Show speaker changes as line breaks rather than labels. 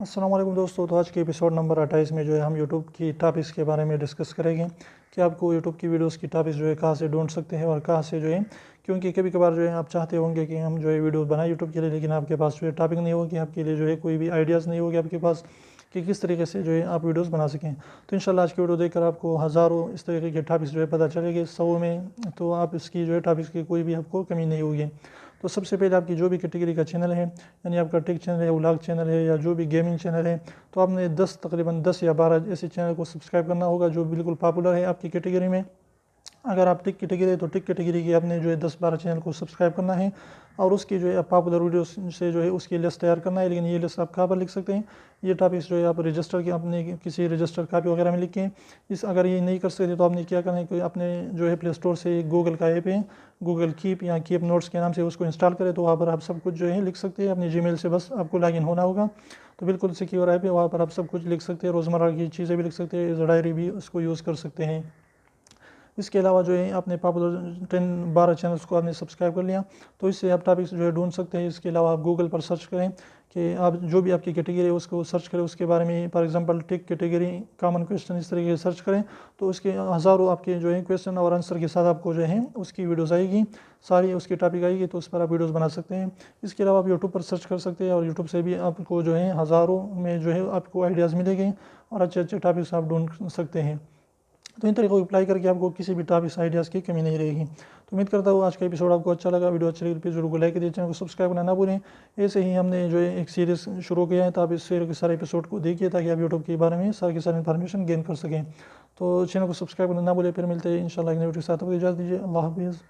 السلام علیکم دوستو، تو آج کے ایپیسوڈ نمبر 28 میں جو ہے ہم یوٹیوب کی ٹاپکس کے بارے میں ڈسکس کریں گے کہ آپ کو یوٹیوب کی ویڈیوز کی ٹاپکس جو ہے کہاں سے ڈھونڈ سکتے ہیں اور کہاں سے جو ہے، کیونکہ کبھی کبھار جو ہے آپ چاہتے ہوں گے کہ ہم جو ہے ویڈیوز بنائیں یوٹیوب کے لیے، لیکن آپ کے پاس جو ہے ٹاپک نہیں ہوگی، آپ کے لیے جو ہے کوئی بھی آئیڈیاز نہیں ہوگی آپ کے پاس کہ کس طریقے سے جو ہے آپ ویڈیوز بنا سکیں۔ تو انشاءاللہ آج کی ویڈیو دیکھ کر آپ کو ہزاروں اس طریقے کے ٹاپکس جو ہے پتہ چلے گے، 100 میں تو آپ اس کی جو ہے ٹاپکس کی کوئی بھی آپ کو کمی نہیں ہوگی۔ تو سب سے پہلے آپ کی جو بھی کیٹیگری کا چینل ہے، یعنی آپ کا ٹیک چینل ہے، ولاگ چینل ہے، یا جو بھی گیمنگ چینل ہے، تو آپ نے تقریباً 10 یا 12 ایسے چینل کو سبسکرائب کرنا ہوگا جو بالکل پاپولر ہے آپ کی کیٹیگری میں۔ اگر آپ ٹک کیٹیگری ہے تو ٹک کیٹیگری کی آپ نے جو ہے 10-12 چینل کو سبسکرائب کرنا ہے، اور اس کی جو ہے پاپولر ویڈیوز سے جو ہے اس کی لسٹ تیار کرنا ہے۔ لیکن یہ لسٹ آپ کہاں پر لکھ سکتے ہیں؟ یہ ٹاپکس جو ہے آپ رجسٹر کے اپنے کسی رجسٹر کاپی وغیرہ میں لکھیں۔ اگر یہ نہیں کر سکتے تو آپ نے کیا کرنا ہے کہ اپنے جو ہے پلے اسٹور سے گوگل کا ایپ ہے، گوگل کیپ یا کیپ نوٹس کے نام سے اس کو انسٹال کریں، تو وہاں پر آپ سب کچھ جو ہے لکھ سکتے ہیں۔ اپنی جی میل سے بس آپ کو لاگ ان ہونا ہوگا، تو بالکل سیکیور ایپ ہے، وہاں پر آپ سب کچھ لکھ سکتے ہیں، روزمرہ کی چیزیں بھی لکھ سکتے ہیں، ایز اے ڈائری بھی اس کو یوز کر سکتے ہیں۔ اس کے علاوہ جو ہے اپنے پاپولر 12 چینلز کو آپ نے سبسکرائب کر لیا، تو اس سے آپ ٹاپکس جو ہے ڈھونڈ سکتے ہیں۔ اس کے علاوہ آپ گوگل پر سرچ کریں کہ آپ جو بھی آپ کی کیٹیگری ہے اس کو سرچ کریں، اس کے بارے میں for example tick category common question اس طریقے سے سرچ کریں، تو اس کے ہزاروں آپ کے جو ہے کویسچن اور آنسر کے ساتھ آپ کو جو ہے اس کی ویڈیوز آئے گی، ساری اس کی ٹاپک آئے گی، تو اس پر آپ ویڈیوز بنا سکتے ہیں۔ اس کے علاوہ آپ یوٹیوب پر سرچ کر سکتے ہیں، اور یوٹیوب سے بھی آپ کو جو ہے ہزاروں میں جو ہے آپ کو آئیڈیاز ملے گے اور اچھے اچھے ٹاپکس آپ ڈھونڈ سکتے ہیں۔ تو ان طریقوں کو اپلائی کر کے آپ کو کسی بھی ٹاپکس آئیڈیاز کی کمی نہیں رہے گی۔ تو امید کرتا ہوں آج کا ایپیسوڈ آپ کو اچھا لگا، ویڈیو اچھی لگی تو کو لائک کر دیجیے، چینل کو سبسکرائب کرنا نہ بھولیں۔ ایسے ہی ہم نے جو ہے ایک سیریز شروع کیا ہے، تو آپ اس سیریز کے سارے ایپیسوڈ کو دیکھیے تاکہ آپ یوٹیوب کے بارے میں ساری انفارمیشن گین کر سکیں۔ تو چینل کو سبسکرائب کرنا نہ بھولیں۔ پھر ملتے ہیں انشاءاللہ ایک نئی ویڈیو کے ساتھ، اجازت دیجیے، اللہ حافظ۔